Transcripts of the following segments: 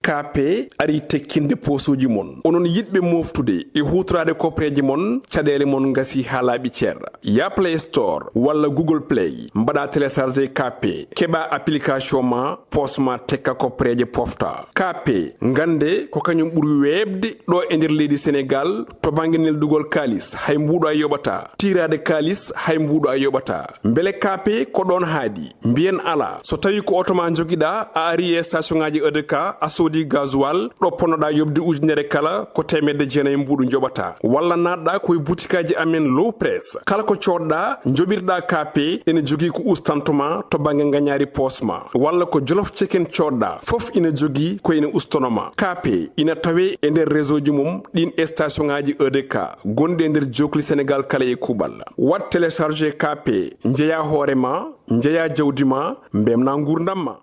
KP ari tekkinde posuji mon onon yidbe moftude e hutrade kopreji mon cadele mon ngasi halabi cerra ya Play Store wala Google Play mbada télécharger KP keba application ma posma tekka kopreje pofta KP ngande ko kanyum buri webde do e nder leydi Sénégal to banginel dugol kalis hay mbudo ay yobata tirade kalis hay mbudo ay yobata mbele KP ko don haadi mbien ala so tawi ko otoma jogida a ari station ngaji EDK a sodi gasoil do ponoda yobde ujunere kala ko temedde jeenay mbudu jobata walla nadda koy boutikaji amen low press kala ko codda jobirda KP ene jogi ko ustantuma to bangi nganyari posma walla ko jolof chicken codda fof ina jogi ko ene ustonoma KP ina tawe e nder réseau ji mum din station ngaji EDK gonde nder jokli Sénégal kala e kubal wat télécharger KP njeya horema njeya jawdima mbemna ngurdamma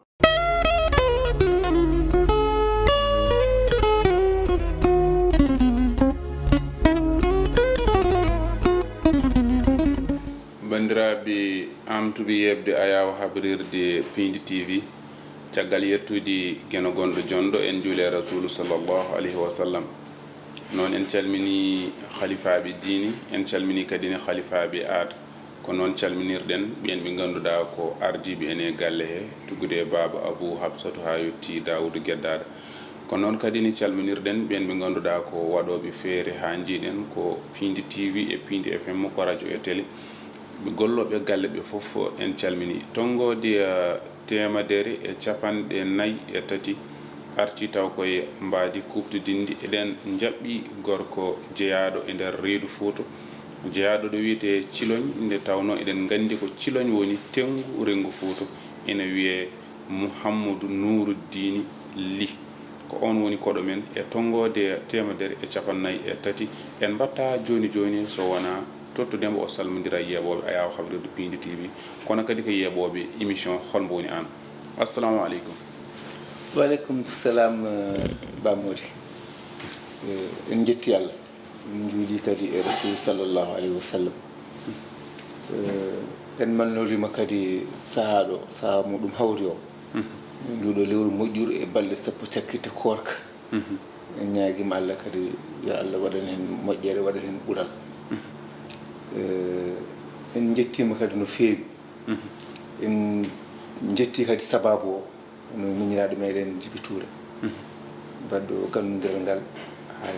bandiraɓe amtuɓe yebde ayawa habrirde Piindi TV caggal yettude geno gonɗo jondo en juule rasulu sallallahu alayhi wa sallam noon en calmini khalifaɓe diini en calmini kadine khalifaɓe aada ko noon calminirɗen ɓen ɓe ganduɗa ko ardiɓe ene galle he tugude baba Abou Habsatou ha yetti Daoudou Gueddada ko noon kadi ni calminirɗen ɓen ɓe ganduɗa ko waɗoɓe feere ha jiiɗen ko Piindi TV e Piindi FM ko radio e télé ɓe golloɓe galle ɓe fof en calmini tongode temedere e capanɗe nayyi e tati arti taw koye mbadi kubtodindi eɗen jaɓɓi gorko jeeyaɗo e nder reedu Fouta jeeyaɗo ɗo wiyete Ciloñ nde tawno eɗen gandi ko Ciloñ woni tengu rengu Fouta ene wiye Mouhamed Nouroudine LY ko on woni koɗo men e tongode temedere e capannayyi e tati en batta joni joni so wona tottudembo o salmodira yeɓoɓe ayawa habrirde Piindi TV kono kadi ko yeɓoɓe émission Hol Mbo Woni Aan assalamu aleykum. Waleykum salam Bamodi en jetti Allah en juuli kadi e rasul sallllahu alayhi wa sallam en mannorima kadi sahaɗo saha muɗum hawri o nduɗo lewru moƴƴuru e balɗe sappo cakkite korka en ñaguima Allah kadi yo Allah waɗan hen moƴƴere waɗan hen ɓuural en jettima kadi no feewi en jetti kadi sababu o no miñiraɗo meɗen Djiby Touré badɗo gandudel ngal ha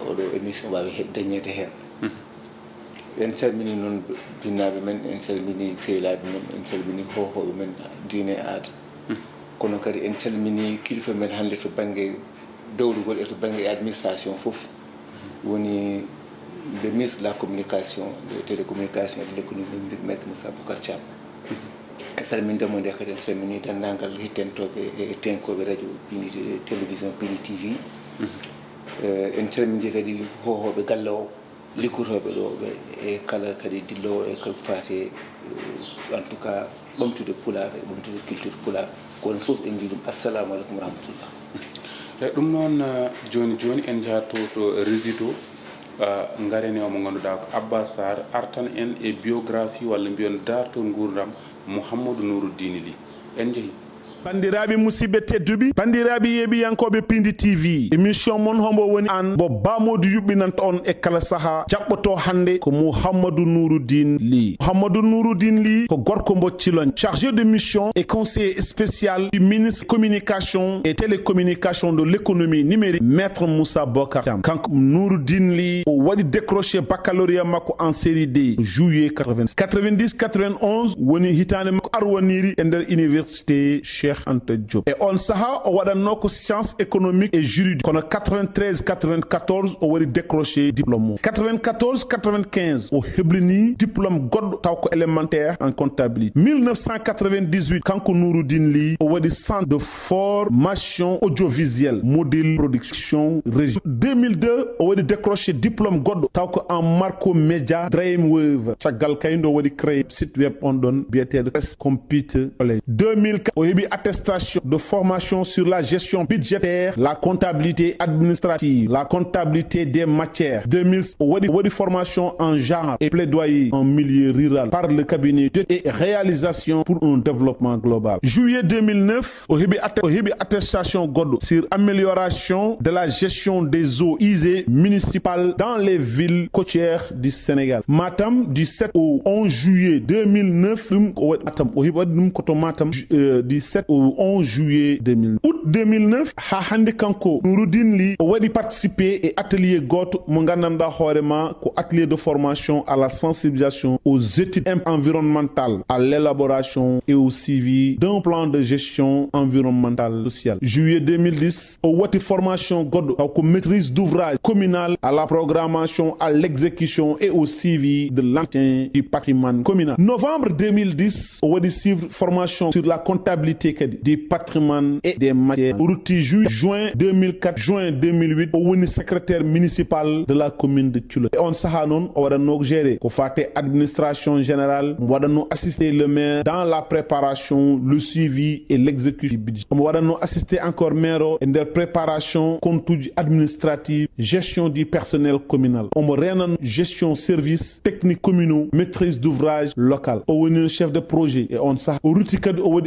oɗo émission wawi dañede hen en calmini noon jinnaɓe men en calmini sehilaɓe men en calmini hohoɓe men diine aada kono kadi en calmini kilifa men hande to banggue dowlugol e to banggue administration foof woni le ministre de la communication de télécommunication et de l'économie maître Moussa Bocar Thiam e salmindemo nde kadi en calmini dendagal hettentoɓe e tenkoɓe radio Piindi télévision Piindi TV en calmini kadi hohoɓe galle o likkutoɓe ɗo ɓe e kala kadi dillowo e kala fate en tout cas ɓamtude pulaar e ɓamtude culture pulaar kono fof en mbi ɗum assalamu aleykum wa rahmatullah e ɗum noon joni joni en jahto to résido garene o mo ganduɗa ko Abba Sarr artan en e biographie walla mbiyon darto gurdam Mouhamed Nouroudine LY en jeehi bandiraɓe musidɓe tedduɓe bandiraɓe yeeɓiyankoɓe Piindi TV émission mon Hol Mbo Woni Aan bo Bamodou yuɓɓinanta on e kala saaha jaɓɓoto hande ko Mouhamed Nouroudine LY. Mouhamed Nouroudine LY ko gorko mbo Ciloñ chargé de mission et conseiller spécial du ministre communication et télécommunication de l'économie numérique maître Moussa Bocar Thiam kanko Nouroudine LY o waɗi décroché baccalauréat makko en série D juillet 90-91 woni hitande makko arwaniri e nder université Cheikh Anta Diop e on saha o waɗanno ko science économique et juridique kono 93-94 o waɗi décroché diplôme 94-95 o heblini diplôme goɗɗo taw ko élémentaire en comptabilité 1998 kanko Nouroudine LY o waɗi centre de formation audiovisuelle modèle production régie 2002 o waɗi décroché diplôme goɗɗo taw ko en marco média Dreamwave caggal kayndo o waɗi créé site web on ɗon biyeteɗo computer college 2004 o heeɓi attestation de formation sur la gestion budgétaire, la comptabilité administrative, la comptabilité des matières. 2000 wadi formation en genre et plaidoyer en milieu rural par le cabinet et réalisation pour un développement global. Juillet 2009, au hibi attestation godo sur amélioration de la gestion des eaux usées municipales dans les villes côtières du Sénégal. Matam du 7 au 11 juillet 2009, du 7 au 11 juillet 2009. Août 2009, Hahande Kanko Nouroudine LY wadi participer et atelier goto mongandanda horema ko atelier de formation à la sensibilisation aux études environnementales, à l'élaboration et au suivi d'un plan de gestion environnementale sociale. Juillet 2010, au wati formation godo ko maîtrise d'ouvrage communal à la programmation, à l'exécution et au suivi de l'entretien du patrimoine communal. Novembre 2010, au wadi suivre formation sur la comptabilité du patrimoine et des matières. Juin 2004, juin 2008, au wani secrétaire municipal de la commune de Thioulogne. Et on sahanon, on va nous gérer, qu'on fait administration générale, on va nous assister le maire dans la préparation, le suivi et l'exécution du budget. On va nous assister encore maire dans la préparation, compte administrative, gestion du personnel communal. On va rien gestion service, technique communaux, maîtrise d'ouvrage local. On va chef de projet et on s'est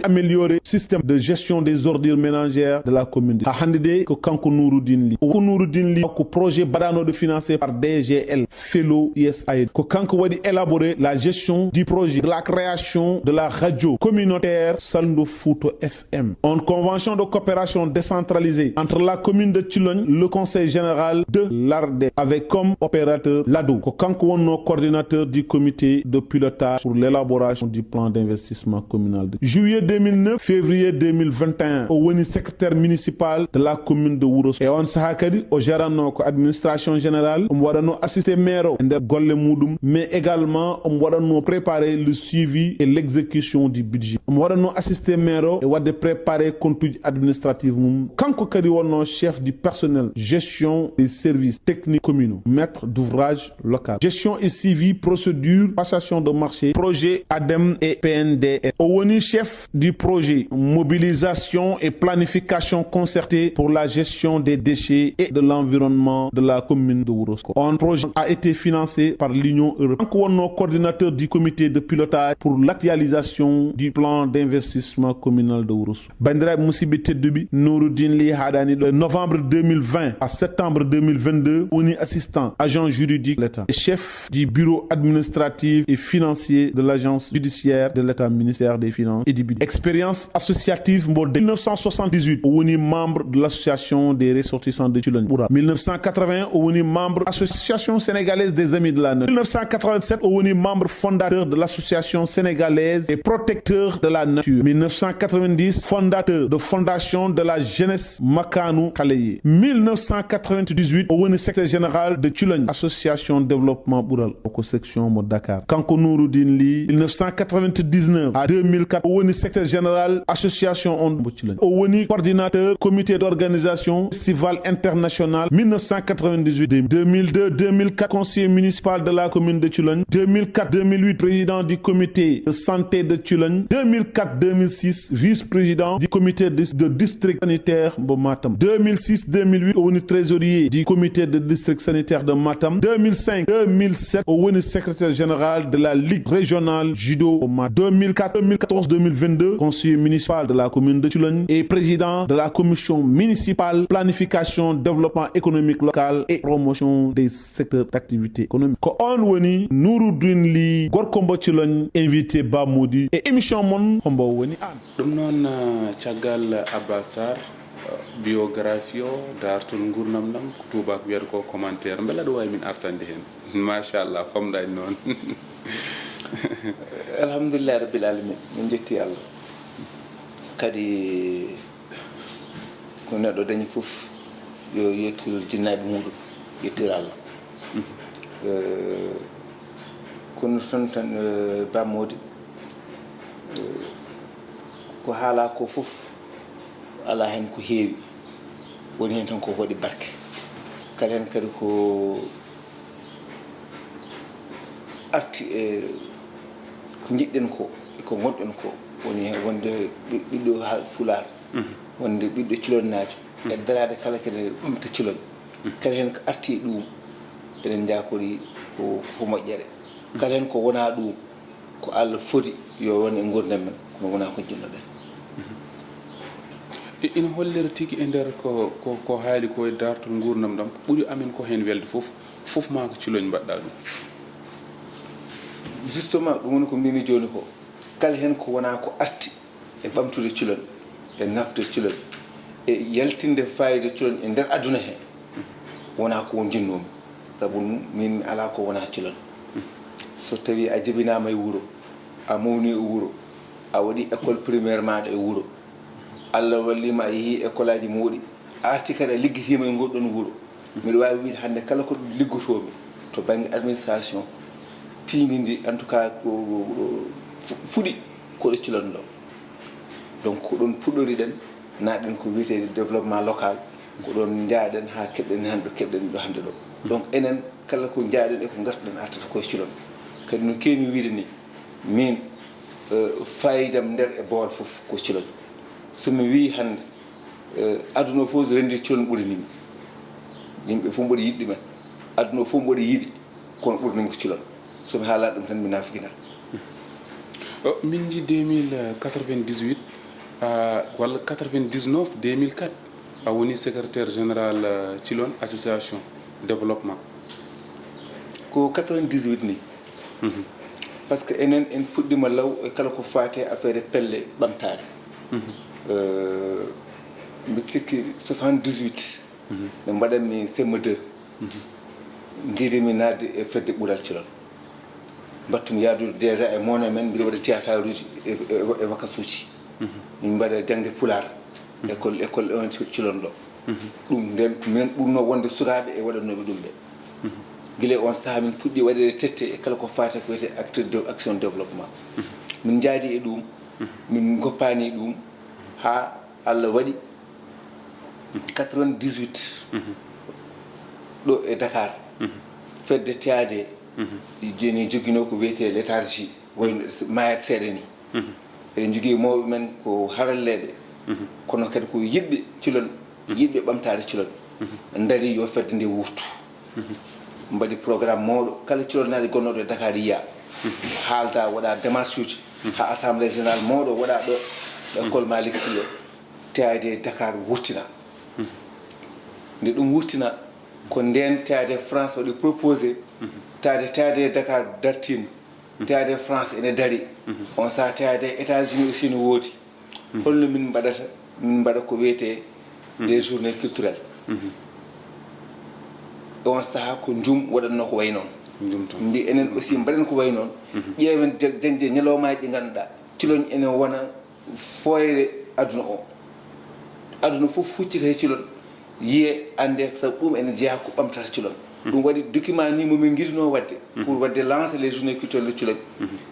améliorer le système de gestion des ordures ménagères de la commune. A handé que Kanko Nouroudine LY. Nouroudine LY ko projet badano de financé par DGL, Fellow USAID. Que Kanko wadi élaborer la gestion du projet de la création de la radio communautaire Salndo Fouto FM. En convention de coopération décentralisée entre la commune de Thioulogne, le conseil général de l'ARDE avec comme opérateur l'ADO. Que Kanko wono coordinateur du comité de pilotage pour l'élaboration du plan d'investissement communal. Juillet 2009, février 2021, au woni secrétaire municipal de la commune de Wouros. Et on sahakadi au gérant administration générale, on va nous assister maire de Golle Moudoum, mais également on va nous préparer le suivi et l'exécution du budget. On va nous assister maire et on va préparer compte administratif. Kanko kadi wono chef du personnel, gestion des services techniques communaux, maître d'ouvrage local, gestion et suivi, procédure, passation de marché, projet ADEM et PNDS. Woni chef du projet mobilisation et planification concertée pour la gestion des déchets et de l'environnement de la commune de Wourosko. Un projet a été financé par l'Union européenne. Kanko coordinateur du comité de pilotage pour l'actualisation du plan d'investissement communal de Wourosko. Bandra Moussibete Dubi Nouroudine LY Hadani de novembre 2020 à septembre 2022, on est assistant agent juridique de l'État, chef du bureau administratif et financier de l'agence judiciaire de l'État, ministère des Finances et du budget. Expérience associative de 1978, on est membre de l'association des ressortissants de Thioulogne. 1981, on est membre de l'association sénégalaise des amis de la nature. 1987, on est membre fondateur de l'association sénégalaise des protecteurs de la nature. 1990, fondateur de fondation de la jeunesse Makanou Kaleye. 1998, on est secrétaire général de Thioulogne, association développement rural, section de Dakar. Kanko Nouroudine LY, 1999 à 2004, on est secrétaire général association on Thioulogne. On est coordinateur comité d'organisation festival international 1998. 2002 2004 conseiller municipal de la commune de Thioulogne. 2004 2008 président du comité de santé de Thioulogne. 2004 2006 vice-président du comité de district sanitaire de Matam. 2006 2008 on est trésorier du comité de district sanitaire de Matam. 2005 2007 on est secrétaire général de la ligue régionale judo au Matam. 2014 2022 conseiller municipal de la commune de Thioulogne et président de la commission municipale planification développement économique local et promotion des secteurs d'activité économique. Ko on woni Nouroudine LY gorko mbo Thioulogne invité Ba Modi et émission Mon Mbo Woni Aan. Dum non tiagal Abbasar biographie o dartul gurnam nam ko tubak wiyer ko commentaire mbela do way min artande hen machallah comme day non. Alhamdulillah rabbil alamin min jetti Allah kadi ko neɗɗo dañi fof yo yettir jinnaɓe muɗum yettir Allah kono ton tan Ba Modi ko haala ko fof ala hen ko heewi woni hen tan ko waɗi barke kadi hen kadi ko arti e ko jiɗɗen ko eko gonɗen ko woni wonde ɓiɗɗo pulaar wonde ɓiɗɗo cilonnaajo e daraade kala kene ɗumta cilon kala heen ko arti ɗum eɗen jakori ko moƴƴere kala heen ko wonaa ɗum ko Allah foti yo won e gurdam men kono wonaa ko jinnoɗen ina hollira tigi e nder ko haali ko e dartol gurdam ɗam ɓuri amen ko heen welde fof ma ko ciloñ mbaɗɗa ɗum justement ɗum woni ko mbimi joni ko kala heen ko wonaa ko arti e ɓamtude cilon e nafde cilon e yaltinde fayide cilon e nder aduna he wonaa ko won jinnomi sabu min ala ko wonaa cilon so tawi a jibinama e wuro a mawni e wuro a waɗi école primaire maɗa e wuro Allah wallima a yeehi école aji mawɗi a arti kadi a liggitima e goɗɗon wuro mbiɗa wawi wiide hannde kala ko liggotomi to banggue administration piindi ndi en tout cas ko fuɗi koɗo cilon ɗo donc ko ɗon puɗɗoriɗen naɗen ko wiyetede développement local ko ɗon jaaɗen ha keɓɗen hen ɗo keɓɗen ɗo hannde ɗo donc enen kala ko jaaɗen e ko gartuɗen artata koye cilon kadi no kewi wiide ni min fayidam nder e bool fof ko cilon somi wi hannde aduna o fof so rendi cilon ɓuranimi yimɓe fof mboɗo yiɗɗi men aduna o fof mboɗo yiɗi kono ɓuranimi ko cilon somi haala ɗum tan mi nafiginal min ji 2098 walla 99 2004 a woni secrétaire général cilon association développement ko 98 ni par ce que enen en puɗɗima law e kala ko faate affaire pelle ɓamtare mbi sikki 78 nde mbaɗanmi CM2 jiiɗimi nadde e fedde ɓuural cilon mbattumi yaadude déjà e mone men mbiɗa waɗa théâtre uji e vacance uji min mbaɗa jangde pulaar école 1 cilon ɗo ɗum nden min ɓurno wonde sukaɓe e waɗannoɓe ɗum ɓe guila on saaha min puɗɗi waɗede tette e kala ko fate ko wiyete acteur de action développement min jaadi e ɗum min goppani ɗum ha Allah waɗi 98 ɗo e Dakar fedde teyade jeni joguino ko wiyete léthargie wayno mayat seeɗa ni eɗen jogui mawɓe men ko haralleɓe kono kadi ko yiɗɓe cilon yiɗɓe ɓamtade cilon daari yo fedde nde wurtu mbaɗi programme mawɗo kala cilonnaji gonnoɗo e Dakar yiya haalda waɗa démarche uji ha assemblée générale mawɗo waɗa ɗo école Malick Sy o teyade Dakar wurtina nde ɗum wurtina ko nden teyade France waɗi proposé teyade Dakar dartima teyade France ene daari on saaha teyade États-Unis aussi no woodi holno min mbaɗata min mbaɗa ko wiyete des journées culturelles on saaha ko jum waɗatno ko way noon mbi enen aussi mbaɗen ko way noon ƴeewen dañde ñalawmaji ɗi ngannduɗa cilon enen wona foyre aduna o aduna fof huccita he cilon yiye ande sabu ɗum ene jeeya ko ɓamtata cilon ɗum waɗi document ni momin guiɗino wadde pour wadde lancer les journées culturelles de cilon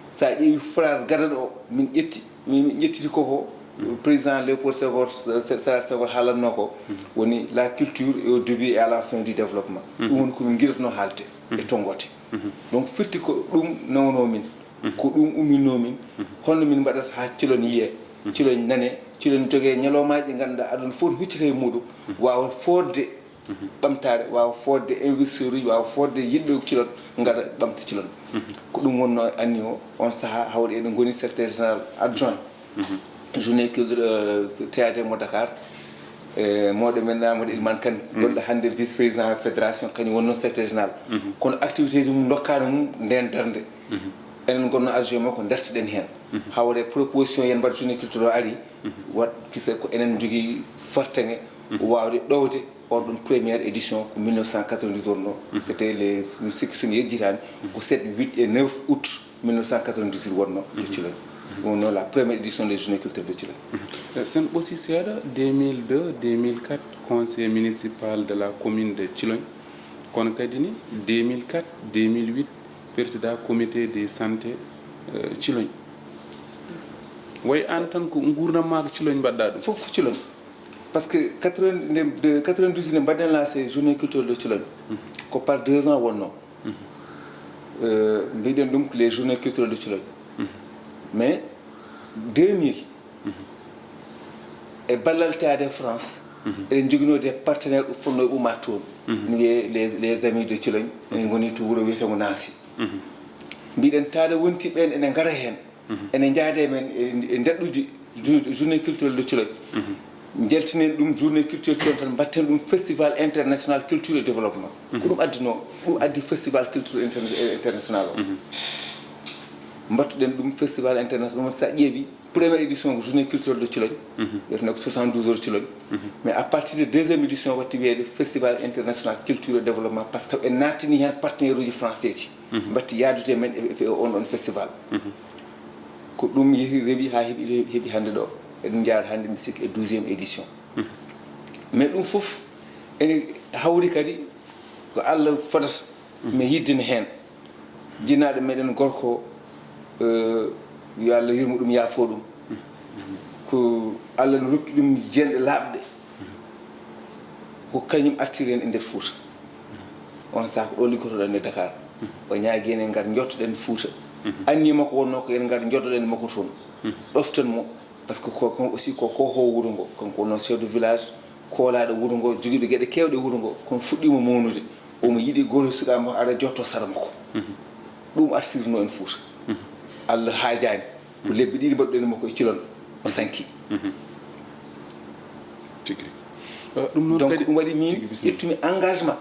sa ƴeewi phrase gadano o min ƴettiti koko président Léopold Sédar Senghor haalatno ko woni la culture est au début et à la fin du développement ɗum woni komin guiɗatno haalde e tongote donc firti ko ɗum nawno min ko ɗum ummino min holno min mbaɗata ha cilon yiye cilon nane cilon jogue ñalawmaji ɗi ganduɗa aduna fof no huccita e muɗum wawa fodde ɓamtare wawa fodde investisseur uji wawa fodde yiɗɓe cilon gaɗa ɓamta cilon ko ɗum wonno anni o on saaha hawɗe eɗen goni secrétaire général adjoint journée théâtre mo Dakar mawɗo men Amadou Ilmane Kane gonɗo hannde vice président fédération kañum wonno secrétaire général kono activité ji mum dokkano mum nden darde enen gonno adjoint makko dartiɗen heen hawre proposition yen mbaɗa journée culture o ari wat kisa ko enen jogui fortague wawde ɗowde on ɗon première édition ko 1992 wonno c'était les sikki soni yejjitani ko 7 8 et 9 août 1998 wonno de Cilon ɗum noon la première édition des journées culturelles de Cilon sen ɓosi seeɗa 2002 2004 conseil municipal de la commune de Cilon kono kadi ni 2004 2008 président comité de santé Cilon way an tan ko gurdam ma ko Cilon mbaɗɗa ɗum fof ko Cilon par ce que 92 nde mbaɗen lancé journée culturelle de Cilon ko par 2 ans wonno mbiɗen ɗum ko les journées culturelles de Cilon mais 2000 e ballaltade France eɗen joguino des partenaires fonno e ɓuma toon ne wiye les amis de Thilogne enen goni to wuuro wiyetego Nancy mbiɗen taade wonti ɓen ene ngara heen ene jaade men e daɗɗuji journée culturelle de Thilogne jeltinen ɗum journée culturelle Thilogne tan mbatten ɗum festival international culture et développement ko ɗum addino ɗum addi festival culture international o mbattuɗen ɗum festival international sa ƴeewi première édition ko journée culturelle de Thilogne wiyeteno ko 72 heures Thilogne mais à partir de deuxième édition watti wiyede festival international culture et développement par ce que en nattini hen partenaire uji français ji mbatti yaadude men e on ɗon festival ko ɗum yehi rewi ha heeɓi hannde ɗo eɗen jaara hannde mi sikki e 12e édition mais ɗum fof ene hawri kadi ko Allah fodata mais yiddene hen jinnaɗo meɗen gorko yo Allah yurmo ɗum yaafo ɗum ko Allah no rokki ɗum jenɗe laaɓɗe ko kañum artiri en e nder Fouta on saaha ko ɗo liggotoɗen e Dakar o ñaagui en ngar jottoɗen Fouta annima ko wonno ko en ngar joddoɗen makko toon ɗoften mo par ce que kon aussi ko ho wuro ngo kanko wonno chef de village koolaɗo wuro ngo joguiɗo gueɗe kewɗe wuro ngo kono fuɗɗima mawnude omo yiiɗi goto sukaɓe makko ara jotto sara makko ɗum artirino en Fouta Allah haajani ko lebbi ɗiɗi mbaɗɗen makko e Thilogne o sanki donc ɗum waɗi min ƴettumi engagement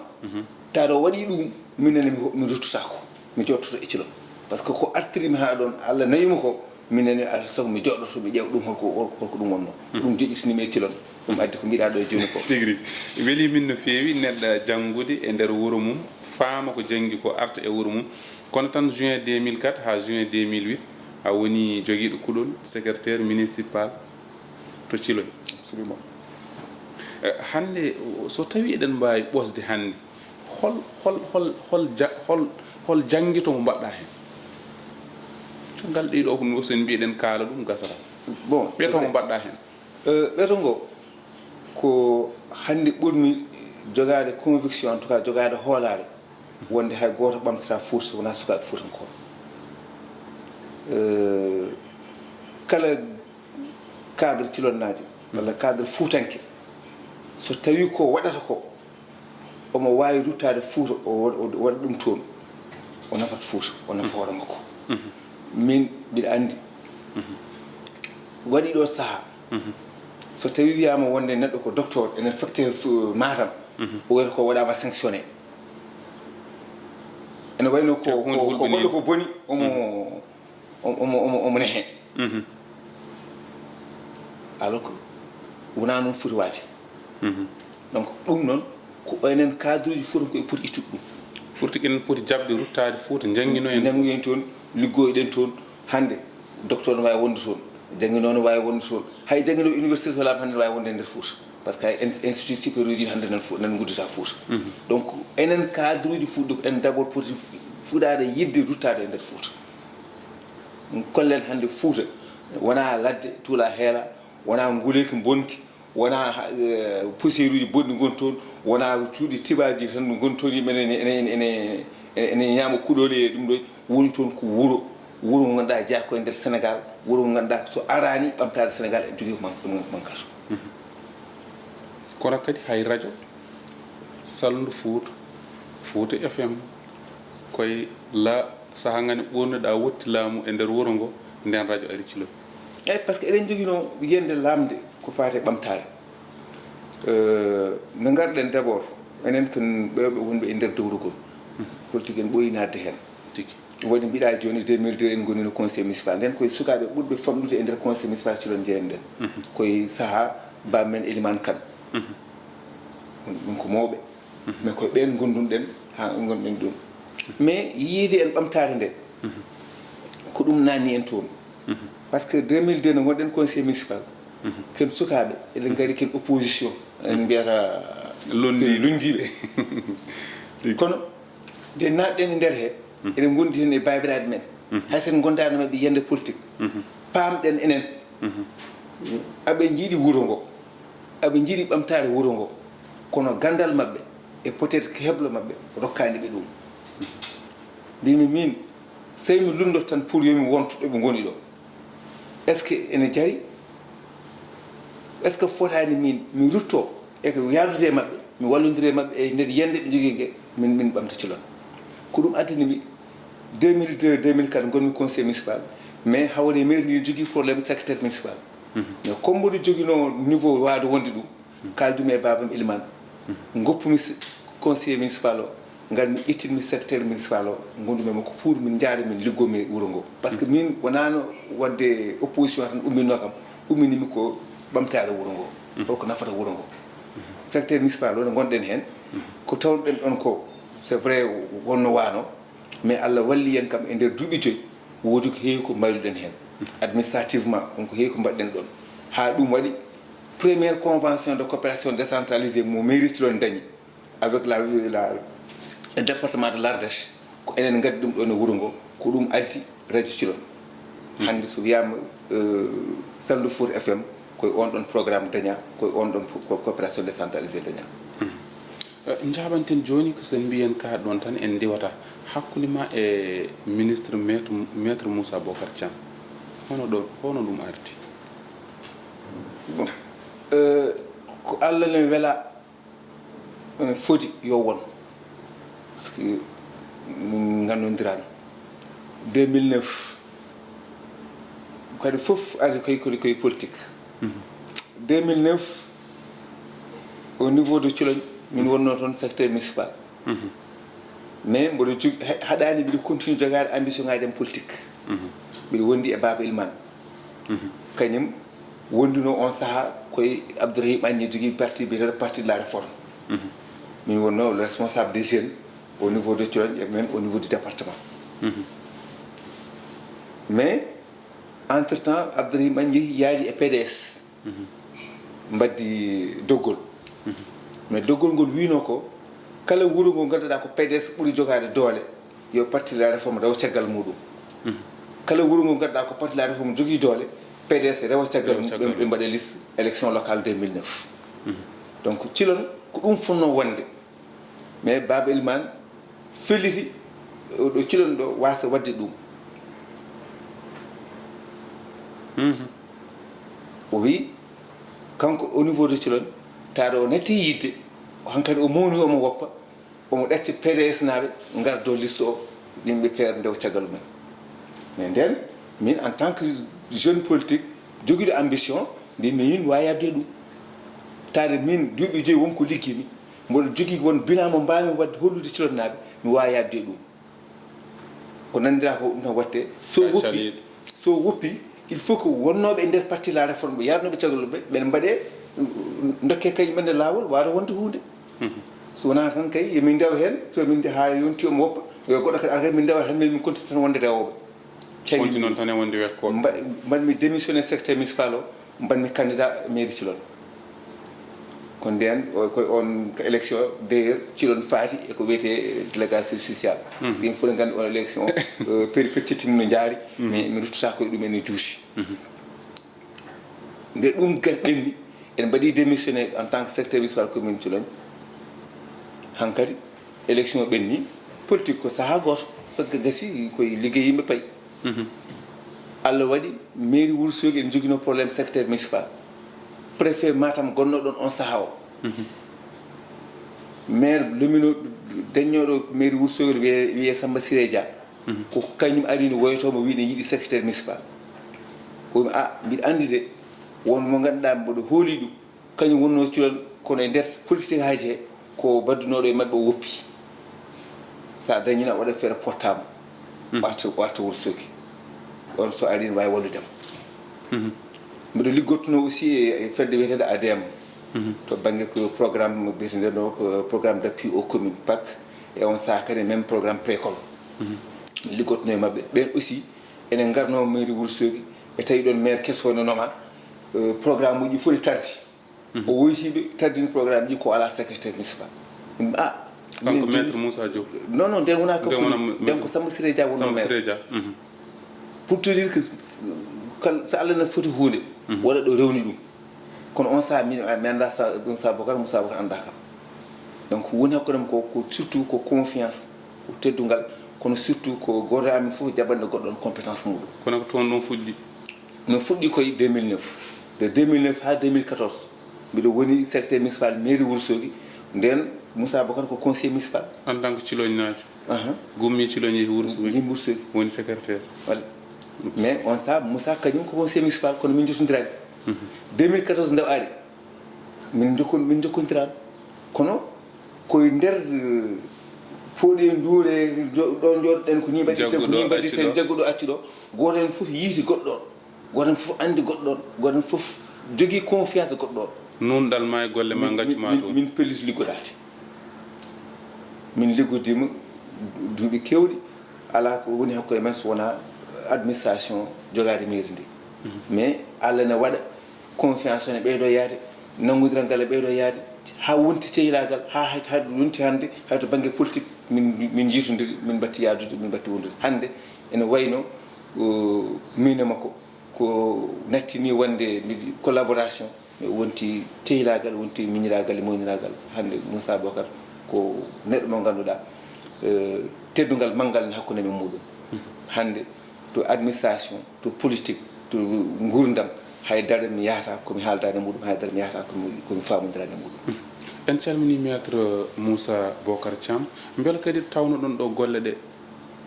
taɗo waɗi ɗum minenne mi ruttotako mi jottoto e Thilogne par ce que ko artirimi ha ɗon Allah nayimo ko minenne ala sago mi joɗɗoto mi ƴeewa ɗum holko ɗum wonno ɗum joƴƴitinimi e Thilogne ɗum addi ko mbiɗa ɗo e joni ko tigui weeli min no feewi neɗɗo janggude e nder wuuro mum faama ko janggi ko arta e wuuro mum kono tan juin 2004 ha juin 2008 a woni joguiɗo kuɗol secrétaire municipal to Thilogne absolument hande so tawi eɗen mbawi ɓosde hande hol jangguito mo mbaɗɗa hen ngal ɗiɗo ko sen mbiɗen kaala ɗum gasata bon ɓeeto mo mbaɗɗa hen ɓeeto ngo ko hande ɓurmi jogade conviction en tout cas jogade hoolare wonde hay goto ɓamtata Fouta so wona sukaɓe Foutankoɓe kala cadre Thilonnajo walla cadre Foutanke so tawi ko waɗata ko omo wawi ruttade Fouta o waɗa ɗum toon o nafat Fouta o nafa hoore makko min mbiɗa andi waɗi ɗo saaha so tawi wiyama wonde neɗɗo ko docteur enen facteur Matam o wiyata ko waɗama sanctionné ene wayno ko goɗɗo ko boni omo nehe alors que wona noon foti waade donc ɗum noon ko enen cadre uji Fouta koye poti ittude ɗum furti enen poti jabde ruttade Fouta jangguino en jangguino en toon liggoyɗen toon hande docteur no wawi wonde toon jangguino no wawi wonde toon hay jangguino université wala hande no wawi wonde e nder Fouta par ce que hay institut supérieur uji hande nan guddita Fouta donc enen cadre uji Fouta en d' abord poti fuɗade yidde ruttade e nder Fouta kollen hande Fouta wona ladde tuula heela wona nguleyki bonki wona poussiére uji bonɗi gon toon wona cuuɗi tibaji tan gon toon yimɓe ene ñaama kuɗole e ɗum ɗo woni toon ko wuro ngo ganduɗa jeeya koye nder Sénégal wuro ngo ganduɗa so arani ɓamtade Sénégal en jogui mankata kono kadi hay radio saldu Fouta FM koye la saaha ngani ɓurnoɗa wotti laamu e nder wuro ngo nden radio ari Thilogne eyyi par ce que eɗen joguino yiyande lamde ko fate ɓamtare no garɗen d' abord enen ko ɓewɓe wonɓe e nder dowrugol politique en ɓooyi nadde hen waɗi mbiɗa joni 2002 en goni no conseil municipal nden koye sukaɓe ɓurɓe famɗude e nder conseil municipal Thilogne jeeyen nden koye saaha bammen Elimane Kane ɗum ko mawɓe mais koye ɓen gondunɗen ha gonɗen ɗum mais yiide en ɓamtare nde ko ɗum nanni en toon par ce que 2002 no gonɗen conseil municipal ken sukaɓe eɗen gari ken opposition en mbiyata londiɓe kono nde natɗen e nder he eɗen gondi hen e babiraɓe men hay sen gondano mabɓe yiyande politique pamɗen enen aɓe jiiɗi wuro ngo aɓe jiiɗi ɓamtare wuro ngo kono gandal mabɓe e peut être que heblo mabɓe rokkani ɓe ɗum mbimi min sey mi lundot tan pour yomi wonto ɗo ɓe goni ɗo est ce que ene jari est ce que fotani min rutto e ko yardude mabbe mi wallondire mabbe e nder yende be jogi min bamta ci lon ko dum addini mi 2002 2004 gonmi conseil municipal mais hawre maire ni jogi problème secrétaire municipal mais comme bodo jogi no niveau waado wonde dum kaldum e babam ilman ngoppumi conseil municipal o ngal mi ittimi secrétaire municipal o gondumi mako pour min jaari min liggomi wuro ngo parce que min wonano wadde opposition tan ummino kam umminimi ko bamtaade wuro ngo ko nafata wuro ngo secrétaire municipal o gonden hen ko tawden don ko c'est vrai wonno wano mais Allah walli en kam e nder duubi joy wodi ko heewi ko mayluden hen administrativement on ko heewi ko badden don ha dum wadi première convention de coopération décentralisée mo mérite lon dañi avec le département de l'Ardèche ko enen gaddi dum do no wuro ngo ko dum addi radio Cilon hande so wiyama Saldu Four FM koy on don programme daña koy on don coopération décentralisée daña njabanten joni ko sen biyen ka don tan en diwata hakkunde ma e ministre maître Moussa Bocar Thiam hono dum arti bon ko Allah ne wela foti yo won parce que ngandondirano 2009 kadi fof ari koy politique 2009 au niveau de Cilon min wonno ton secteur municipal mais mbodo haɗani mbiɗo continue jogade ambition ngaji am politique mbiɗo wondi e baba ilman kañum wondino on saaha koye Abdourahim Agni jogui parti biyetede parti de la réforme min wonno le responsable des jeunes au niveau de Cilon et même au niveau du département mais entre temps Abdourahim Agni yaadi e PDS mbaddi doggol mais doggol ngol wino ko kala wuro ngo ganduɗa ko PDS ɓuri jogade doole yo parti de la réforme rewa caggal muɗum kala wuro ngo ganduɗa ko parti de la réforme jogui doole PDS rewa caggal ɓe mbaɗa liste élection locale 2009 donc Cilon ko ɗum fonno wonde mais Baba Ilman felliti ɗo Cilon ɗo wasa wadde ɗum o wi kanko au niveau de Cilon taade o netti yidde hankadi o mawni omo woppa omo ɗacca PDS naaɓe ngar dow liste o yimɓe peere ndewa caggal men mais nden min en tant que jeune politique joguiɗo ambition mbi min wawi yabde ɗum taade min duuɓi joyi wonko liggimi mboɗo jogui won bilan mo mbawmi wadde hollude Cilon naaɓe mi wawi yabde ɗum ko nandira ko ɗum tan watte so woppi il faut que wonnoɓe e nder parti la réforme ɓe yarnoɓe caggal ɓe ɓen mbaɗe dokke kañumen e lawol wawa wonde hunde so wona tan kay yomin ndewa hen so min ha yonti omo woppa yo goɗɗo kadi ara min ndewa tan min continue tan wonde rewoɓe continue noon tan e wonde wekkoɓe mbaɗmi démissionné secrétaire municipal o mbaɗmi candidat mairie Cilon ko nden koye on élection d'ailleurs Cilon faati eko wiyete délégation spécial parce que yimɓe fof ne gandi on élection péripétitim no jaari mais mi ruttata koye ɗumen e juuti nde ɗum ɓenni en mbaɗi démissionné en tant que secrétaire municipal commune Cilon hankadi élection ɓenni politique ko saaha goto so gasi koye ligguey yimɓe payi Allah waɗi mairie Wourossogui en joguino probléme secrétaire municipal préfet Matam gonno ɗon on saaha o maire lumino daññoɗo mairie Wourossogui wiye Samba Siré Dia ko kañum arino woytomo wiide yiiɗi secrétaire municipal omi mbiɗa andi de won mo ganduɗa mboɗo hooli ɗum kañum wonno Cilon kono e nder politique haji he ko baddunoɗo e mabɓe woppi sa dañina waɗa feere pottama warta Wourossogui on so ari ne wawi walludema mbiɗo liggottuno aussi e fedde wiyetede ADM to banggue ko programme biyetede ɗo programme d' appui aux communes PAC e on saaha kadi même programme précole mi liggottuno e mabɓe ɓen aussi enen garno mairie Wourossogui ɓe tawi ɗon maire kessoynonoma programme uji fof ɗi tardi o woytiɓe tardini programme ji ko ala secrétaire municipal kanko maître Moussa Diop non nden wona ko nden ko Samba Siré Dia wonno maire pour te dire que so Allah ne foti hunde waɗa ɗo rewni ɗum kono on saaha min mi anda Moussa Bocar anda kam donc woni hakkude ko surtout ko confiance ko teddugal kono surtout ko goto amin fof jaɓande goɗɗo on compétence muɗum kono ko toon ɗum fuɗɗi min fuɗɗi koye 2009 de 2009 ha 2014 mbiɗo woni secrétaire municipal mairie Wourossogui nden Moussa Bocar ko conseiller municipal en tant que ciloñnajo gummi ciloñi Wourossogui woni secrétaire voilà mais on sa Moussa kañum ko conseiller municipal kono min jottodirani 2014 nde ari min jokkodirani kono koye nder fooɗi nduure ɗon jooɗoɗen ko ñiɓaɗiten jagguɗo accu ɗo goto hen fof yiiti goɗɗo ɗon goto hen fof andi goɗɗo ɗon goto hen fof jogui confiance goɗɗo ɗon nundal ma e golle ma gaccuma to min pellis liggoɗade min liggodima duuɓi kewɗi ala ko woni hakkude men so wona administration jogade mairie ndi mais Allah ne waɗa confiance ne ɓeydo yaade nangodiral ngal ɓeydo yaade ha wonti cehilagal ha wonti hande hayto banggue politique min jiitodiri min batti yaadude min batti wondude hande ene wayno min e makko ko nattini wonde collaboration wonti cehilagal wonti miñiragal e moyniragal hande Moussa Bocar ko neɗɗo mo ganduɗa teddugal manggal ne hakkude men muɗum hande to administration to politique to gurdam haydara mi yahata komi haaldade muɗum haydara mi yahata komi famodirade muɗum en calmini maître Moussa Bocar Thiam beele kadi tawno ɗon ɗo golle ɗe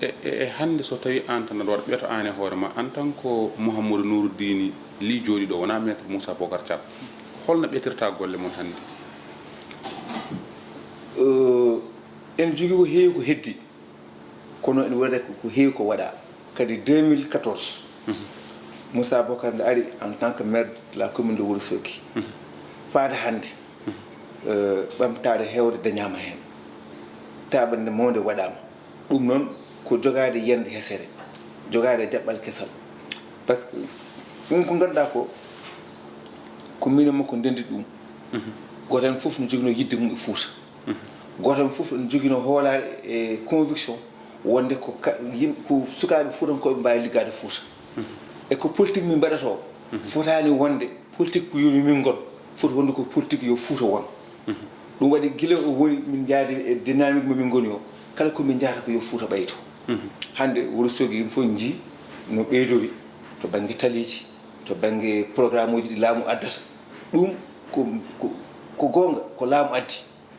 e hande so tawi an tan aɗa waɗa ɓeeto an e hoore ma en tant que Mouhamed Nouroudine LY jooɗi ɗo wona maître Moussa Bocar Thiam holno ɓetirta golle mon hande en jogui ko heewi ko heddi kono ene waɗa ko heewi ko waɗa kadi 2014 Moussa Bocar nde ari en tant que maire de la commune de Wourossogui faade hande ɓamtade hewde dañama hen taɓande mawde waɗama ɗum noon ko jogade yende hesere jogade jaɓɓal kesal par ce que ɗum ko ganduɗa ko minen makko ndendi ɗum goto hen foof no joguino yidde mum e Fouta goto hen foof no joguino hoolare e conviction wonde ko sukaɓe fuutankoɓe mbawi liggade Fouta e ko politique min mbaɗato fotani wonde politique ko yomi min gon foti wonde ko politique yo Fouta won ɗum waɗi guila o woni min jaadi e dynamique momin goni o kala komin jahata ko yo Fouta ɓayto hande Wourossogui yimɓe fof jii no ɓeydori to banggue taliji to banggue programme uji ɗi laamu addata ɗum ko gonga ko laamu addi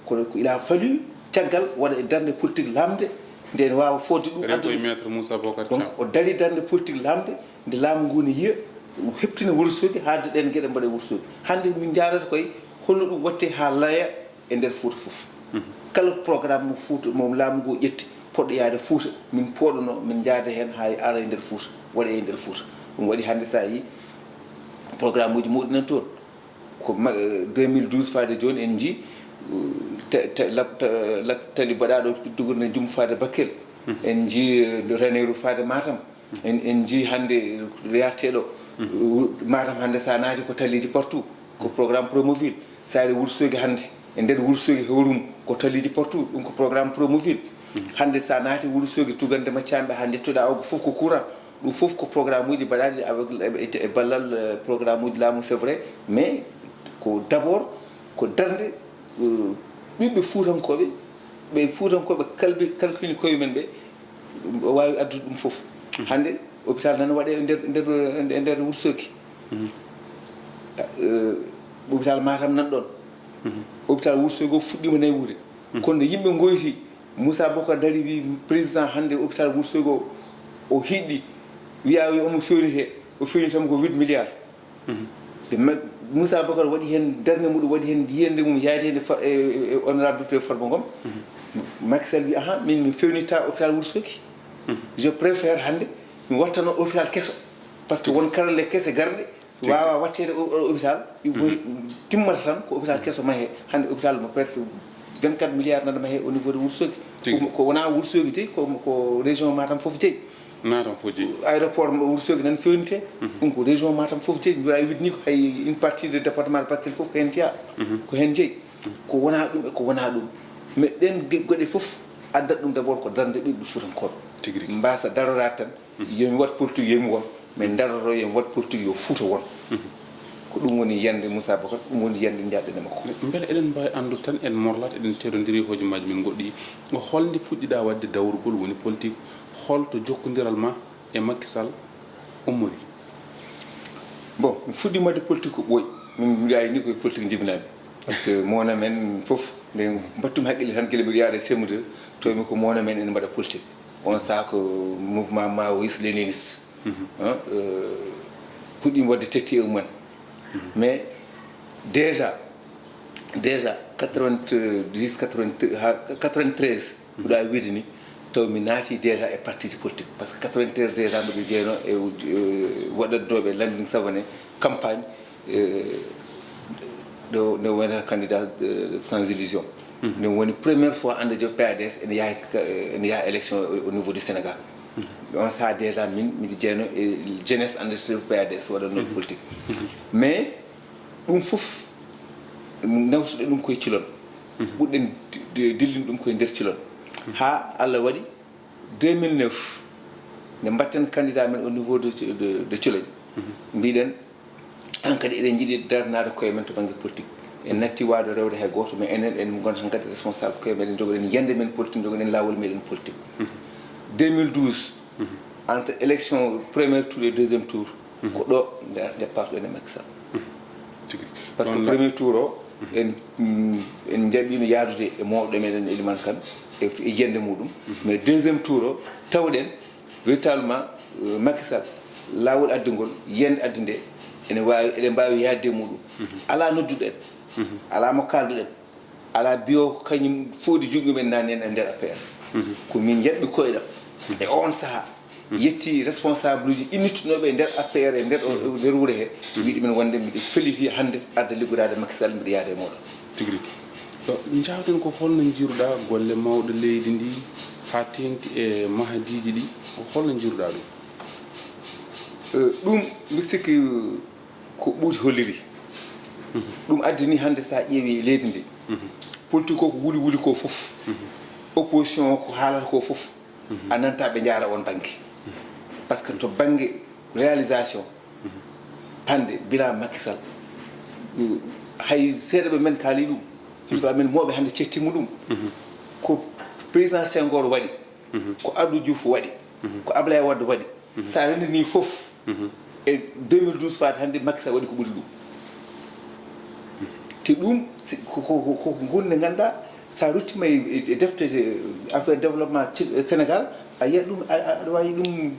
kono il a fallu caggal waɗa e darde politique lamde nde ne wawa fodde ɗum addu maître Moussa Bocar Thiam donc o dari darde politique lamde nde laamu ngu ne yiya heptina Wourossogui haalde ɗen gueɗe mbaɗa Wourossogui hande min jarata koye holno ɗum watte ha laaya e nder Fouta foof kala programme mo Fouta mo laamu ngu ƴetti poɗɗo yaade Fouta min poɗono min jaada hen ha ara e nder Fouta waɗa e nder Fouta ɗum waɗi hande sa yi programme uji muɗumen toon ko 2012 faade joni en jii tali baɗaɗo dugurne jum faade Bakel en jii Raneru faade Matam en jii hande yarteɗo Matam hande sa naati ko taliji partout ko programme Promoville sa ari Wourossogui hande e nder Wourossogui hewrum ko taliji partout ɗum ko programme Promoville hande sa naati Wourossogui tugande maccamɓe ha jettoɗa o fof ko courant ɗum fof ko programme uji mbaɗaɗi avec e ballal programme uji laamu c'est vrai mais ko d' abord ko darde ɓiɓɓe fuutankoɓe ɓe fuutankoɓe kalkini koye men ɓe o wawi addude ɗum fof hande hôpital nana waɗe e nder Wourossogui hôpital Matam nan ɗon hôpital Wourossogui o fuɗɗima naywude kono yimɓe goyti Moussa Bocar dari wi président hande hôpital Wourossogui o hiɗɗi wiya omo fewnite o fewnitamo ko 8 milliards Moussa Bocar waɗi hen darde muɗum waɗi hen yiyande mum yaadi hende honorable député Farba Ngom Macky Sall wi ahan min fewnita hôpital Wourossogui je préfère hande mi wattano hôpital kesso par ce que won karalle kesse garɗe wawa wattede hôpital timmata tan ko hôpital kesso mahe hande hôpital mo presque 24 milliards nana mahe au niveau de Wourossogui ko wona Wourossogui jeeyi ko région Matam foof jeeyi Matam foof jeeyi aéroport Wourossogui nan fewnite ɗum ko région Matam foof jeeyi mbiɗa wiɗni ko hay une partie de département de Bakel foof ko hen jeeya ko hen jeeyi ko wona ɗum e ko wona ɗum mais ɗen goɗe foof addat ɗum d' abord ko darde ɓiɓɓe fuutankoɓe tigui rigui mbasa darorade tan yomi wat politique yomi won mais daroro yomi wat politique yo Fouta won ko ɗum woni yande Moussa Bocar ɗum woni yande jaɗɗene makko beele eɗen mbawi andude tan en morlat eɗen terodiri hojomaji min goɗɗi holde puɗɗiɗa wadde dawrugol woni politique holto jokkodiral ma e Macky Sall ummori mi fuɗɗimade politique ko ɓooyi min mbiɗa ni koye politique jibinami par ce que mona men fof nde battumi haqqille tan guila mbiɗa yaade semmude tomi ko mona men ene mbaɗa politique on saaha ko mouvement maoïs léniniste puɗɗimi wadde tetti e mumen mais déjà 93 mbiɗa wiide ni taw mi naati déjà e parti politique par ce que 93 déjà mbiɗo jeeyno e waɗatnoɓe landing savane campagne nde wonata candidat sans illusion nde woni première fois ande jo PADS ene yaha élection au niveau du Sénégal on saaha déjà min miɗo jeeyno e jeunesse ande PADS waɗatnoɓe politique mais ɗum fof nawtuɗe ɗum koye cilon ɓuɗɗen dillin ɗum koye nder cilon ha Allah waɗi 2009 nde mbatten candidat men au niveau de Thiologne mbiɗen han kadi eɗen jiiɗi darnade koye men to banggue politique en natti wawde rewde hay goto mais enen en gon han kadi responsable koye meɗen jogoɗen yande men politique jogoɗen lawol meɗen politique 2012 entre élection premier tour et deuxième tour ko ɗo départ ɗo ene Macky Sall par ce que premier tour o en jaɓino yaadude e mawɗo meɗen Elimane Kane e yende muɗum mais deuxième tour o tawɗen véritablement Macky Sall lawol addugol yende addi nde eɗen mbawi yaadde muɗum ala nodduɗen ala mo kalduɗen ala biyo kañum foodi jungo men nani en e nder APR ko min yaɓɓi koyeɗam e on saaha yetti responsable uji innittunoɓe e nder APR e nder wuuro he wiɗi men wonde mbiɗo feliti hande arde liggorade Macky Sall mbiɗo yaade moɗon tigui jawten ko holno jiruɗa golle mawɗo leydi ndi ha tengti e mahadiji ɗi holno jiruɗa ɗum mbi sikki ko ɓuuti holliri ɗum addini hande sa ƴeewi leydi ndi politique ko wuli wuli ko fof opposition ko haalata ko fof a nanta ɓe jaara on banggue par ce que to banggue réalisation hande bila Macky Sall hay seeɗa ɓe men kaali ɗum ilfa men moɓe hande cettimu ɗum ko président Senghor waɗi ko Abdou Diouf waɗi ko Ablaye Wade waɗi sa rendini fof e 2012 faade hande Macky Sall waɗi ko ɓuri ɗum te ɗum ko gonne ganduɗa sa ruttima e deftere affaire développement Sénégal a yiyat ɗum aɗa wawi ɗum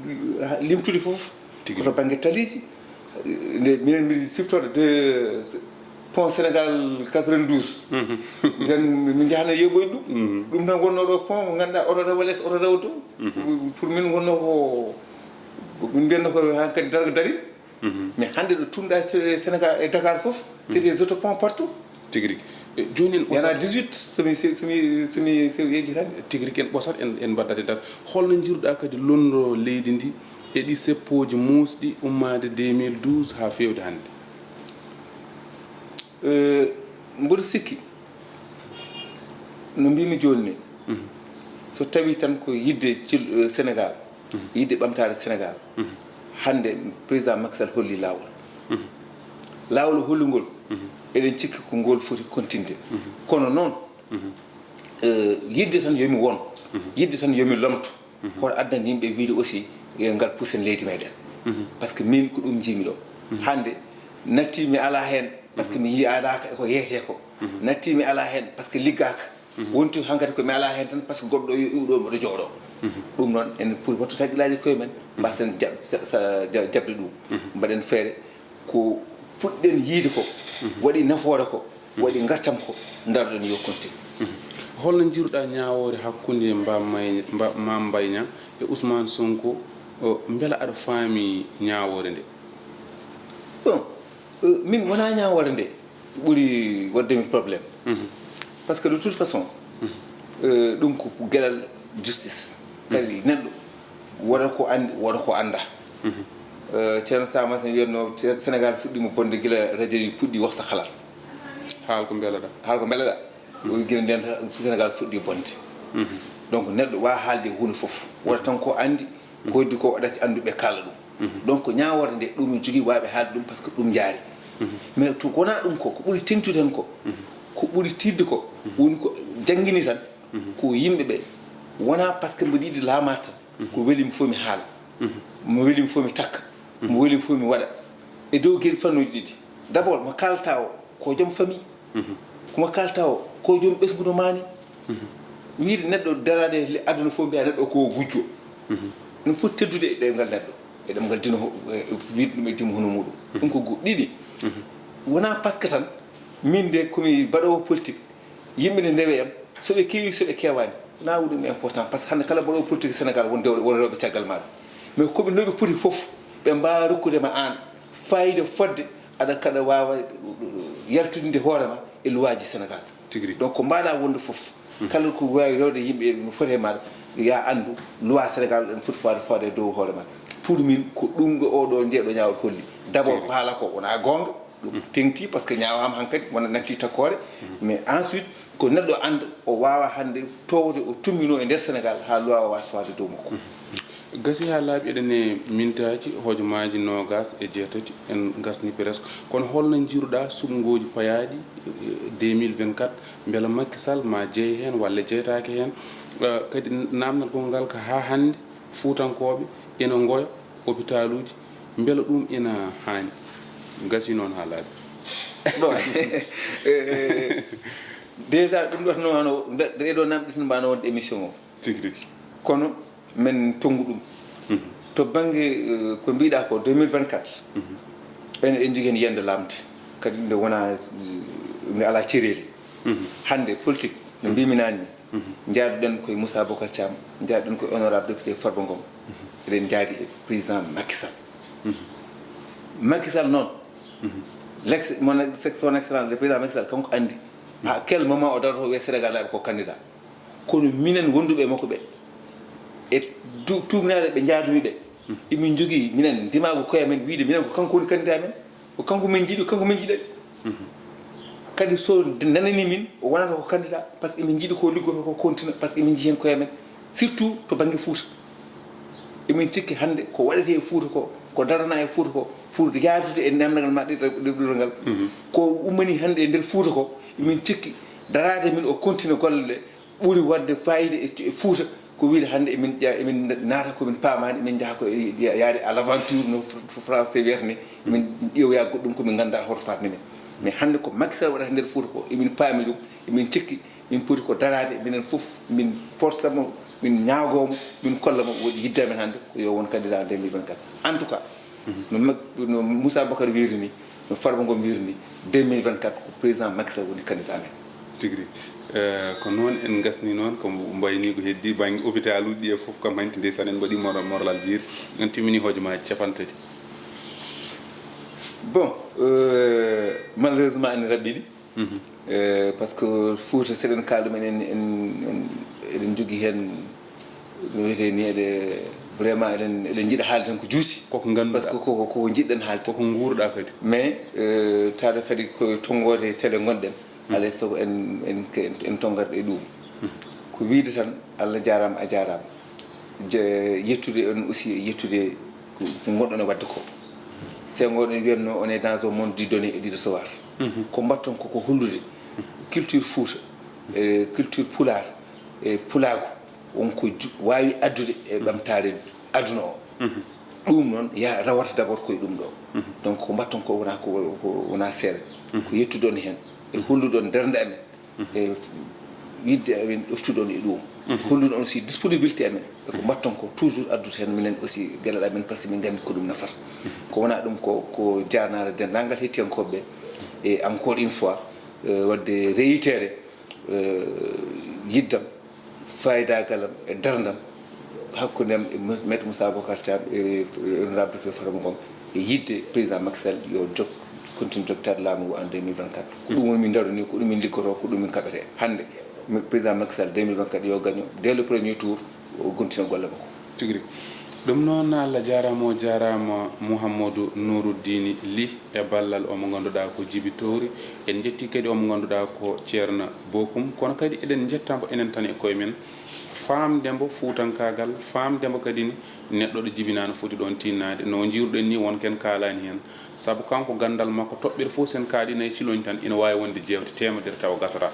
limtude fof koto banggue taliji nde minen mbiɗi siftorde de pont Sénégal 92 nden min jahano yeɓoyde ɗum tan wonno ɗo pont mo ganduɗa oto rewa less oto rewa dow pour min wonno ko min mbiyatno ko han kadi darga dari mais hande ɗo tumɗa Sénégal e Dakar fof c'est des autoponts partout tigui joni en yana 18 somi yeji tan tigui en ɓosat en baddade dar holno jiruɗa kadi londo leydi ndi e ɗi seppoji musɗi ummade 2012 ha fewde hande mboɗo sikki no mbimi joni ni so tawi tan ko yidde Sénégal yidde ɓamtade Sénégal hande président Macky Sall holli lawol hollugol eɗen cikki ko ngol foti continde kono noon yidde tan yomi won yidde tan yomi lomto hoto addani yimɓe wiide aussi ngal puusen leydi meɗen par ce que min ko ɗum jimi ɗo hande natti mi ala hen par ce que mi yiyalaka ko yeete ko natti mi ala hen par ce que liggaka wonti hankkadi ko mi ala hen tan par ce que goɗɗo iwɗo mboɗo jooɗo ɗum noon en pour wattu tagguilaji koye men mbasen jabde ɗum mbaɗen feere ko puɗɗen yiide ko waɗi nafoore ko waɗi gartam ko daroɗen yo continue holno jiruɗa ñawore hakkude Mame Mbaye Niang e Ousmane Sonko beela aɗa faami ñawore nde bon min wona ñawore nde ɓuuri waddemi probléme par ce que de toute façon ɗum ko gueɗal justice kadi neɗɗo waɗa ko andi waɗa ko anda ceerno Samas en wiyatno Sénégal fuɗɗima bonde guila radio yi puɗɗi waksa halat haal ko beeleɗa guila nden Sénégal fuɗɗi bonde donc neɗɗo wawa haalde hunde foof waɗa tan ko andi ko heddi ko waɗati anduɓe kala ɗum donc ñaworde nde ɗum en jogui waɓe haalde ɗum par ce que ɗum jaari mais to wona ɗum ko ɓuuri tengtude tan ko ɓuuri tidde ko woni ko jangguini tan ko yimɓeɓe wona par ce que mbiɗa yiɗi laamata tan ko welimi fof mi haala mo welimi fof mi takka mo welimi fof mi waɗa e dow gueɗe fannuji ɗiɗi d' abord mo kalta o ko joom famille komo kalta o ko joom ɓesgudo mani wiide neɗɗo darade aduna fof mbiya neɗɗo ko gujjo ɗum foti teddude e ɗemgal neɗɗo e ɗemgal dino wiide ɗum e dimmo hono muɗum ɗum ko ɗiɗi wona par ce que tan min de komi mbaɗowo politique yimɓe ne ndewe yam soɓe keewi soɓe kewani wona ɗum important par ce que hande kala mbaɗowo politique sénégal won rewɓe caggal maɗum mais koɓe noɓe poti fof ɓe mbawa rokkudema an fayida fodde aɗa kaɗa wawa yaltudinde hoorema e luwaji sénégal donc ko mbaɗa wonde fof kala ko wawi rewde yimɓe no foti e maɗa ya andu loi sénégal ɗen foti fawde e dow hoore maɗa pour min ko ɗum ɗo oɗo ndeɗo ñawol holli d' abord ko haala ko wona gonga ɗum tengti par ce que ñawama hankkadi wona natti takkore mais ensuite ko neɗɗo anda o wawa hande towde o tummino e nder sénégal ha loi o wasa fawde dow makko gasi ha laaɓi eɗen e mintaji hojomaji nogas e jeetati en gasni presque kono holno jiruɗa sumgoji payaɗi 2024 beela Macky Sall ma jeeyi hen walla jeeytaki hen kadi namdal gol ngal ko ha hande fuutankoɓe ina goya hôpital uji beela ɗum ina hani gasi noon ha laaɓi bon déjà ɗum ɗo tano ɗeɗo namɗi tan mbano wonde émission o tigi tigi kono men tongu ɗum to banggue ko mbiɗa ko 2024 en jogui hen yiyande lamde kadi nde wona nde ala ceereli hande politique no mbimi nani jaaduɗen koye Moussa Bocar Thiam jaaduɗen koye honorable député Farba Ngom eɗen jaadi e président Macky Sall Macky Sall noon son excellence le président Macky Sall kanko andi à quel moment o darto wiye Sénégal aɓe ko candidat kono minen wonduɓe makko ɓe e tuminaɗe ɓe jaadumi ɓe emin jogui minen ndimago koye men wiide minen ko kanko woni candidat men ko kanko min jiiɗi kanko min jiiɗen kadi so nanani min o wonata ko candidat par ce que emin jiiɗi ko liggoto ko continue par ce que emin jii hen koye men surtout to banggue Fouta emin cikki hande ko waɗete e Fouta ko darana e Fouta ko pour yaadude e namdagal ma ɗiɗo ngal ko ummani hande e nder Fouta ko emin cikki darade min o continue golle ɗe ɓuuri wadde fayida e Fouta ko wiide hande emin naata komin paamani emin jaaha ko yaade à l' aventure no français wiyata ni emin ƴeewoya goɗɗum komin ganda hoto fatni men mais hande ko Macky Sall waɗata nder Fouta ko emin paami ɗum emin cikki min poti ko darade minen fof min portamo min ñaagomo min kollamo yidde men hande ko yo won candidat 2024 en tout cas no Moussa Bocar wiiri ni no Farba Ngom wiiri ni 2024 ko président Macky Sall woni candidat men tigri ko noon en gasni noon ko mbayni ko heddi banggue hôpital uji ɗi e foof kam hanti nde san en mbaɗi morlal jiir en timmini hojomaji capantati bon malheureusement ene raɓɓiɗi par ce que Fouta seɗen kalɗum eɗen jogui hen no wiyete ni eɗe vraiment eɗen jiiɗa haalde tan ko juuti koko ganduɗa par ce que koko jiɗɗen haalde koko guurɗa kadi mais taade kadi ko tongode télé gonɗen alay saago en tongat e ɗum ko wiide tan Allah jarama a jarama yettude on aussi yettude ko gonɗon e wadde ko sengoɗen wiyatno on est dans un monde du donner et du recevoir ko mbatton koko hollude culture Fouta e culture Pulaar e Pulaago wonko wawi addude e ɓamtare aduna o ɗum noon ya rawata d' abord koye ɗum ɗo donc ko mbatton ko wona seeɗa ko yettude on hen e hollude on dernde amen e yidde amen ɗoftude on e ɗum hollude on aussi disponibilité amen eko mbatton ko toujours addude hen minen aussi gueɗal amen par ce que min gandi ko ɗum nafata ko wona ɗum ko jarnare dendagal hettiyankoɓeɓe et encore une fois wadde réitéré yiddam fayidagalam e dardam hakkudem e maître Moussa Bocar Thiam e honorable député Farba Ngom e yidde président Macky Sall yo jok continue joktade laamu ngu en 2024 ko ɗum woni min daroni ko ɗum min liggoto ko ɗum min kaɓete hande président Macky Sall 2024 yo gagno dès le premier tour o continue golle makko tigri ɗum noon Allah jarama o jarama Mouhamadou Nouroudine LY e ballal omo ganduɗa ko jibitori en jetti kadi omo ganduɗa ko ceerno bokum kono kadi eɗen jettanko enen tan e koye men famdembo fuutankagal famdembo kadi ni neɗɗo ɗo jibinano foti ɗon tinnade no jiruɗen ni wonken kalani hen saabu kanko gandal makko toɓɓere fof sen kaaɗina e ciloñ tan ina wawi wonde jewte temedere taw gasata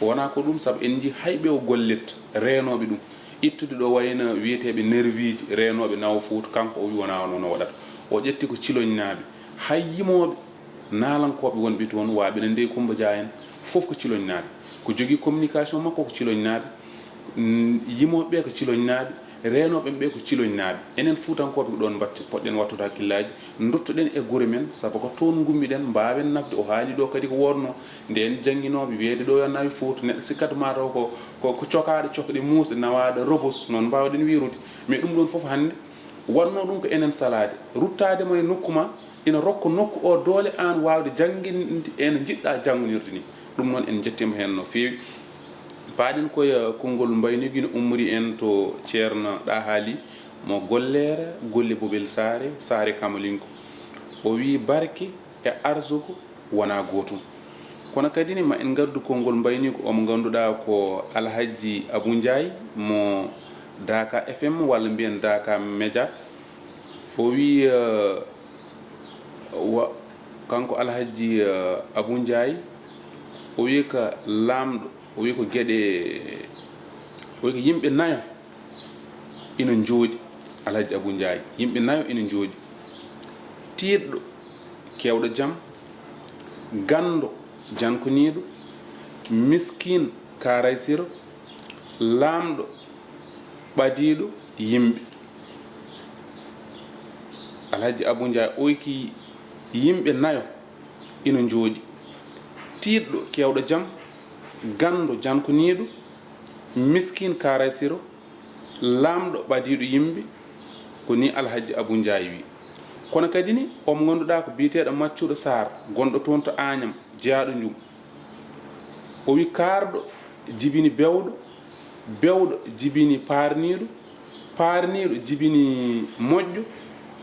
wona ko ɗum saabu en jii hayɓe o gollet renoɓe ɗum ittude ɗo wayno wiyeteɓe nerviji renoɓe nawa Fouta kanko o wi wona noon o waɗata o ƴetti ko ciloñnaɓe hay yimoɓe nalankoɓe wonɓe toon waɓe ne ndey Coumba Dia en fof ko ciloñnaɓe ko jogui communication makko ko ciloñnaɓe yimoɓe ko ciloñnaɓe renoɓe ɓe ko ciloñnaɓe enen fuutankoɓe ko ɗon batte poɗɗen wattude hakkillaji dottoɗen e guure men saabu ko toon gummiɗen mbawen nafde o haali ɗo kadi ko wonno nden jangguinoɓe wiide ɗo yo nawi Fouta neɗɗo sikkata mataw ko cokaɗe cokɗe muusɗe nawaɗe robos noon mbawɗen wirude mais ɗum ɗon foof hande wanno ɗum ko enen salade ruttadema e nokku ma ina rokka nokku o doole an wawde jangguinde eno jiɗɗa janggonirde ni ɗum noon en jettima hen no fewi paaɗen koye konngol mbaynigi no ummori en to ceerno ɗa haali mo gollere golle Bobel Saare Kamalinko o wi barke e arsugo wona gotum kono kadi ni ma en gaddu konngol mbaynigo omo ganduɗa ko Alhaji Abou Ndiaye mo Daka FM walla mbiyen Daka Média o wi kanko Alhaji Abou Ndiaye o wi ko lamɗo o wi ko gueɗe o wi ko yimɓe nayo ina jooɗi Alhaji Abou Ndiaye yimɓe nayo ina jooɗi tiiɗɗo kewɗo jaam gando jankoniɗo miskin karay siro lamɗo ɓadiɗo yimɓe Alhaji Abou Ndiaye o wi ki yimɓe nayo ina jooɗi tiiɗɗo kewɗo jaam gando jankoniɗo miskin karay siro lamɗo ɓadiɗo yimɓe ko ni Alhaji Abou Ndiaye wi kono kadi ni omo ganduɗa ko biteɗo Maccuɗo Sarr gonɗo toon to Agnam jeyaɗo njum o wi karɗo jibini bewɗo bewɗo jibini parniɗo jibini moƴƴo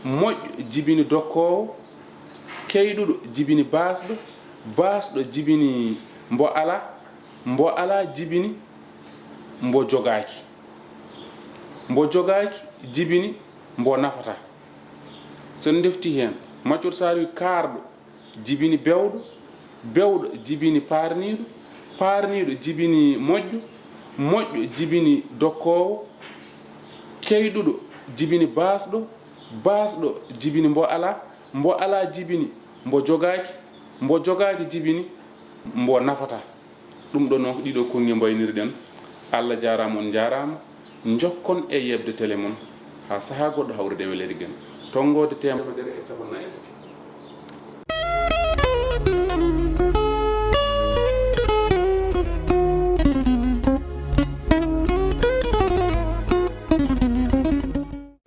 moƴƴo jibini dokkowo keyɗuɗo jibini basɗo jibini mbo ala jibini mbo jogaki jibini mbo nafata sen defti hen Maccuɗo Sarr wi karɗo jibini bewɗo jibini parniɗo jibini moƴƴo jibini dokkowo keyɗuɗo jibini basɗo jibini mbo ala jibini mbo jogaki jibini mbo nafata ɗum ɗo noon ko ɗiɗo konŋe mbaynirɗen Allah jarama on jarama jokkon e yebde télé mon ha saaha goɗɗo hawrude welede gen tongode temedere e capannayyi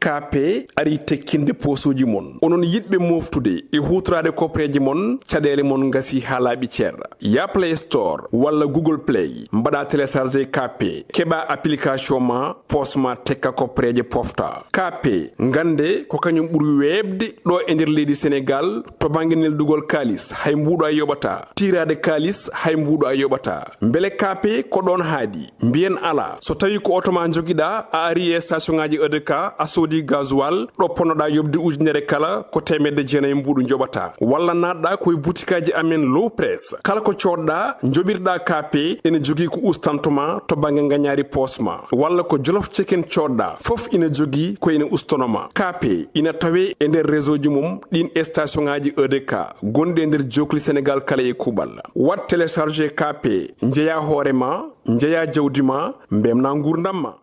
KP ari tekkinde posuji mon onon yidɓe moftude e hutorade kopreji mon caɗele mon gasi ha laaɓi ceerra ya Play Store walla Google Play mbaɗa téléchargé KP keɓa application ma posma tekka kopreje pofta KP gande ko kañum ɓuuri webde ɗo e nder leydi Sénégal to banggue neldugol kalis hay mbuɗo a yoɓata tirade kalis hay mbuɗo a yoɓata beele KP ko ɗon haadi mbiyen ala so tawi ko auto ma joguiɗa a ari e station ngaji EDK a sodi gasoil ɗo ponnoɗa yobde ujunere kala ko temedde jeenayyi mbuɗu joɓata walla natɗa koye boutikaji amen low press kala ko coɗɗa joɓirɗa KP ene jogui ko ustantuma to banggue gagnari posma walla ko jolof chicken coɗɗa foof ina jogui ko ene ustonoma KP ina tawe e nder réseau ji mum ɗin station ngaji EDK gonɗi e nder jokli Sénégal kala e kuɓal wat téléchargé KP jeeya hoorema jeeya jawdi ma mbemna gurdam ma